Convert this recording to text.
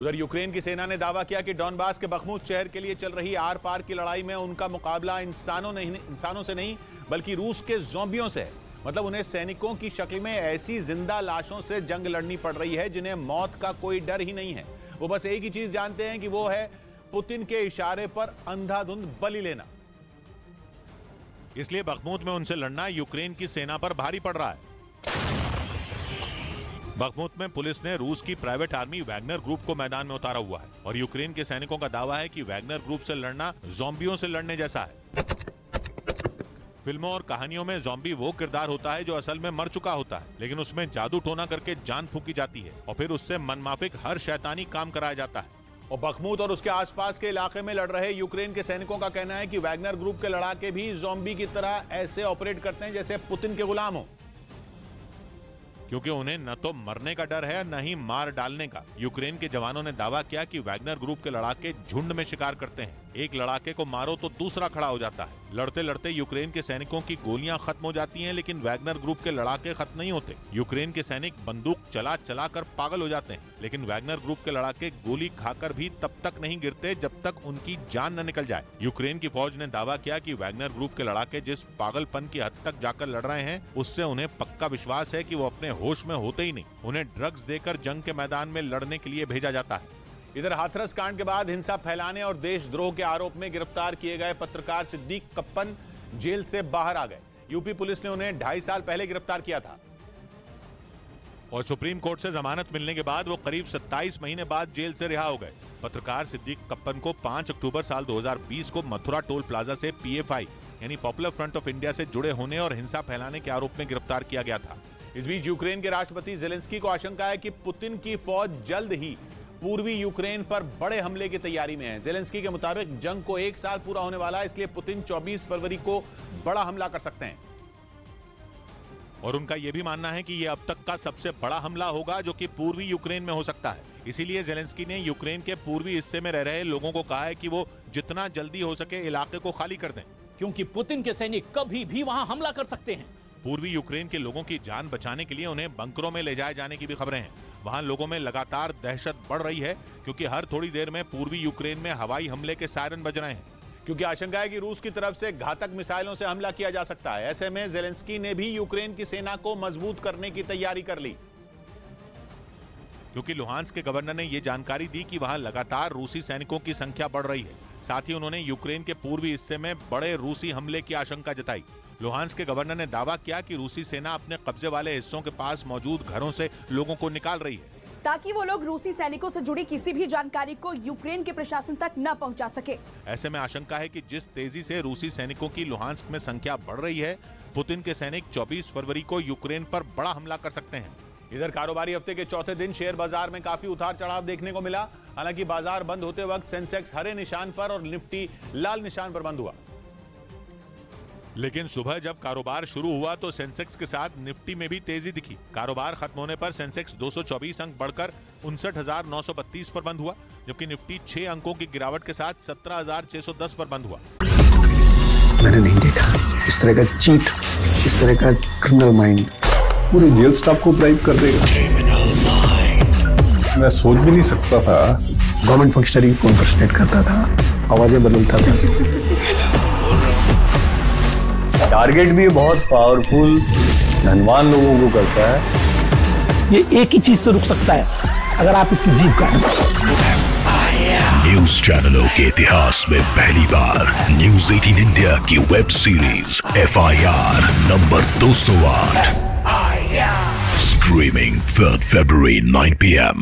उधर यूक्रेन की सेना ने दावा किया कि डॉनबास के बखमुत शहर के लिए चल रही आर पार की लड़ाई में उनका मुकाबला इंसानों से नहीं बल्कि रूस के ज़ॉम्बियों से है। मतलब उन्हें सैनिकों की शक्ल में ऐसी जिंदा लाशों से जंग लड़नी पड़ रही है जिन्हें मौत का कोई डर ही नहीं है। वो बस एक ही चीज जानते हैं कि वो है पुतिन के इशारे पर अंधाधुंध बलि लेना। इसलिए बखमुत में उनसे लड़ना यूक्रेन की सेना पर भारी पड़ रहा है। बखमुत में पुलिस ने रूस की प्राइवेट आर्मी वैगनर ग्रुप को मैदान में उतारा हुआ है और यूक्रेन के सैनिकों का दावा है कि वैगनर ग्रुप से लड़ना ज़ॉम्बियों से लड़ने जैसा है। फिल्मों और कहानियों में ज़ॉम्बी वो किरदार होता है जो असल में मर चुका होता है, लेकिन उसमें जादू टोना करके जान फूकी जाती है और फिर उससे मनमाफिक हर शैतानी काम कराया जाता है। और बखमुत और उसके आसपास के इलाके में लड़ रहे यूक्रेन के सैनिकों का कहना है कि वैगनर ग्रुप के लड़ाके भी ज़ॉम्बी की तरह ऐसे ऑपरेट करते हैं जैसे पुतिन के गुलाम हो, क्योंकि उन्हें न तो मरने का डर है न ही मार डालने का। यूक्रेन के जवानों ने दावा किया कि वैगनर ग्रुप के लड़ाके झुंड में शिकार करते हैं। एक लड़ाके को मारो तो दूसरा खड़ा हो जाता है। लड़ते लड़ते यूक्रेन के सैनिकों की गोलियां खत्म हो जाती हैं, लेकिन वैगनर ग्रुप के लड़ाके खत्म नहीं होते। यूक्रेन के सैनिक बंदूक चला चला कर पागल हो जाते हैं, लेकिन वैगनर ग्रुप के लड़ाके गोली खाकर भी तब तक नहीं गिरते जब तक उनकी जान न निकल जाए। यूक्रेन की फौज ने दावा किया कि वैगनर ग्रुप के लड़ाके जिस पागलपन की हद तक जाकर लड़ रहे हैं उससे उन्हें पक्का विश्वास है कि वो अपने होश में होते ही नहीं। उन्हें ड्रग्स देकर जंग के मैदान में लड़ने के लिए भेजा जाता है। इधर हाथरस कांड के बाद हिंसा फैलाने और देशद्रोह के आरोप में गिरफ्तार किए गए पत्रकार सिद्दीक कप्पन जेल से बाहर आ गए। यूपी पुलिस ने उन्हें 2.5 साल पहले गिरफ्तार किया था और सुप्रीम कोर्ट से जमानत मिलने के बाद वो करीब 27 महीने बाद जेल से रिहा हो गए। पत्रकार सिद्दीक कप्पन को 5 अक्टूबर साल 2020 को मथुरा टोल प्लाजा से PFI यानी पॉपुलर फ्रंट ऑफ इंडिया से जुड़े होने और हिंसा फैलाने के आरोप में गिरफ्तार किया गया था। इस बीच यूक्रेन के राष्ट्रपति ज़ेलेंस्की को आशंका है कि पुतिन की फौज जल्द ही पूर्वी यूक्रेन पर बड़े हमले की तैयारी में है। ज़ेलेंस्की के मुताबिक जंग को 1 साल पूरा होने वाला है, इसलिए पुतिन 24 फरवरी को बड़ा हमला कर सकते हैं। और उनका यह भी मानना है कि यह अब तक का सबसे बड़ा हमला होगा जो कि पूर्वी यूक्रेन में हो सकता है। इसीलिए ज़ेलेंस्की ने यूक्रेन के पूर्वी हिस्से में रह रहे लोगों को कहा है कि वो जितना जल्दी हो सके इलाके को खाली कर दें, क्योंकि पुतिन के सैनिक कभी भी वहां हमला कर सकते हैं। पूर्वी यूक्रेन के लोगों की जान बचाने के लिए उन्हें बंकरों में ले जाए जाने की भी खबरें हैं। वहां लोगों में लगातार दहशत बढ़ रही है क्योंकि हर थोड़ी देर में पूर्वी यूक्रेन में हवाई हमले के सायरन बज रहे हैं, क्योंकि आशंका है कि रूस की तरफ से घातक मिसाइलों से हमला किया जा सकता है। ऐसे में ज़ेलेंस्की ने भी यूक्रेन की सेना को मजबूत करने की तैयारी कर ली, क्योंकि लुहांस्क के गवर्नर ने यह जानकारी दी कि वहां लगातार रूसी सैनिकों की संख्या बढ़ रही है। साथ ही उन्होंने यूक्रेन के पूर्वी हिस्से में बड़े रूसी हमले की आशंका जताई। लुहांस्क के गवर्नर ने दावा किया कि रूसी सेना अपने कब्जे वाले हिस्सों के पास मौजूद घरों से लोगों को निकाल रही है ताकि वो लोग रूसी सैनिकों से जुड़ी किसी भी जानकारी को यूक्रेन के प्रशासन तक न पहुंचा सके। ऐसे में आशंका है कि जिस तेजी से रूसी सैनिकों की लुहांस्क में संख्या बढ़ रही है, पुतिन के सैनिक 24 फरवरी को यूक्रेन पर बड़ा हमला कर सकते हैं। इधर कारोबारी हफ्ते के चौथे दिन शेयर बाजार में काफी उतार चढ़ाव देखने को मिला। हालांकि बाजार बंद होते वक्त सेंसेक्स हरे निशान पर और निफ्टी लाल निशान पर बंद हुआ, लेकिन सुबह जब कारोबार शुरू हुआ तो सेंसेक्स के साथ निफ्टी में भी तेजी दिखी। कारोबार खत्म होने पर सेंसेक्स 224 अंक बढ़कर 59,932 पर बंद हुआ, जबकि निफ्टी 6 अंकों की गिरावट के साथ 17,610 पर बंद हुआ। मैंने नहीं देखा इस तरह का चीट, इस तरह का क्रिमिनल माइंड पूरे जेल स्टाफ को ब्राइब कर देगा। मैं सोच भी नहीं सकता था। गवर्नमेंट फंक्शनरी को इम्पर्सनेट करता था, आवाजें बदलता था। टारगेट भी बहुत पावरफुल धनवान लोगों को करता है। ये एक ही चीज से रुक सकता है, अगर आप इसकी जीभ काटें। न्यूज चैनलों के इतिहास में पहली बार न्यूज 18 इंडिया की web series FIR number 208 streaming 3 फरवरी 9 PM